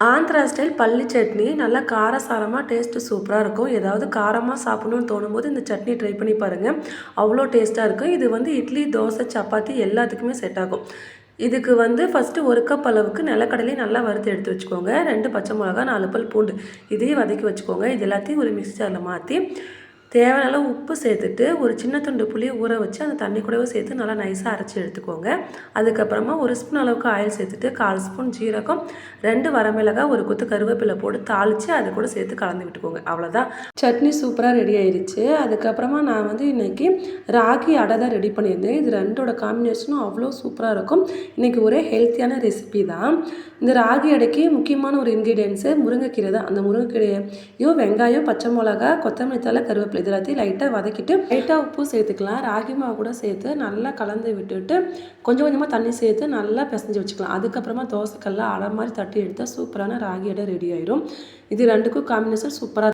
Andhra style பல்லி சட்னி நல்லா காரசாரமாக டேஸ்ட்டு சூப்பராக இருக்கும். ஏதாவது காரமாக சாப்பிடணும்னு தோணும்போது இந்த சட்னி ட்ரை பண்ணி பாருங்கள். அவ்வளோ டேஸ்ட்டாக இருக்கும். இது வந்து இட்லி, தோசை, சப்பாத்தி எல்லாத்துக்குமே செட் ஆகும். இதுக்கு வந்து ஃபஸ்ட்டு 1 கப் அளவுக்கு நிலக்கடலையும் நல்லா வறுத்து எடுத்து வச்சுக்கோங்க. 2 பச்சை மிளகா, 4 பல் பூண்டு இதையும் வதக்கி வச்சுக்கோங்க. இது எல்லாத்தையும் ஒரு மிக்ஸி ஜாரில் மாற்றி தேவையான அளவு உப்பு சேர்த்துட்டு ஒரு சின்ன துண்டு புளியை ஊற வச்சு அந்த தண்ணி கூடவே சேர்த்து நல்லா நைஸாக அரைச்சி எடுத்துக்கோங்க. அதுக்கப்புறமா 1 ஸ்பூன் அளவுக்கு ஆயில் சேர்த்துட்டு 1/4 ஸ்பூன் ஜீரகம், 2 வரமிளகாய், ஒரு கொத்து கருவேப்பிலை போட்டு தாளித்து அது கூட சேர்த்து கலந்து விட்டுக்கோங்க. அவ்வளோதான், சட்னி சூப்பராக ரெடி ஆயிடுச்சு. அதுக்கப்புறமா நான் வந்து இன்றைக்கி ராகி அடை தான் ரெடி பண்ணியிருந்தேன். இது ரெண்டோட காம்பினேஷனும் அவ்வளோ சூப்பராக இருக்கும். இன்றைக்கி ஒரே ஹெல்த்தியான ரெசிபி தான். இந்த ராகி அடைக்கு முக்கியமான ஒரு இன்க்ரீடியன்ஸு முருங்கைக்கீரை தான். அந்த முருங்கைக்கீரையும் வெங்காயம், பச்சை மிளகா, கொத்தமல்லி தழை, கருவேப்பிலை இது எல்லாத்தையும் லைட்டாக வதக்கிட்டு லைட்டாக உப்பு சேர்த்துக்கலாம். ராகி மாவு கூட சேர்த்து நல்லா கலந்து விட்டுட்டு கொஞ்சம் கொஞ்சமாக தண்ணி சேர்த்து நல்லா பிசைஞ்சு வச்சுக்கலாம். அதுக்கப்புறமா தோசைக்கல்ல அடை மாதிரி தட்டி எடுத்தால் சூப்பரான ராகி அடை ரெடி ஆயிடும். இது ரெண்டுக்கும் காம்பினேஷன் சூப்பராக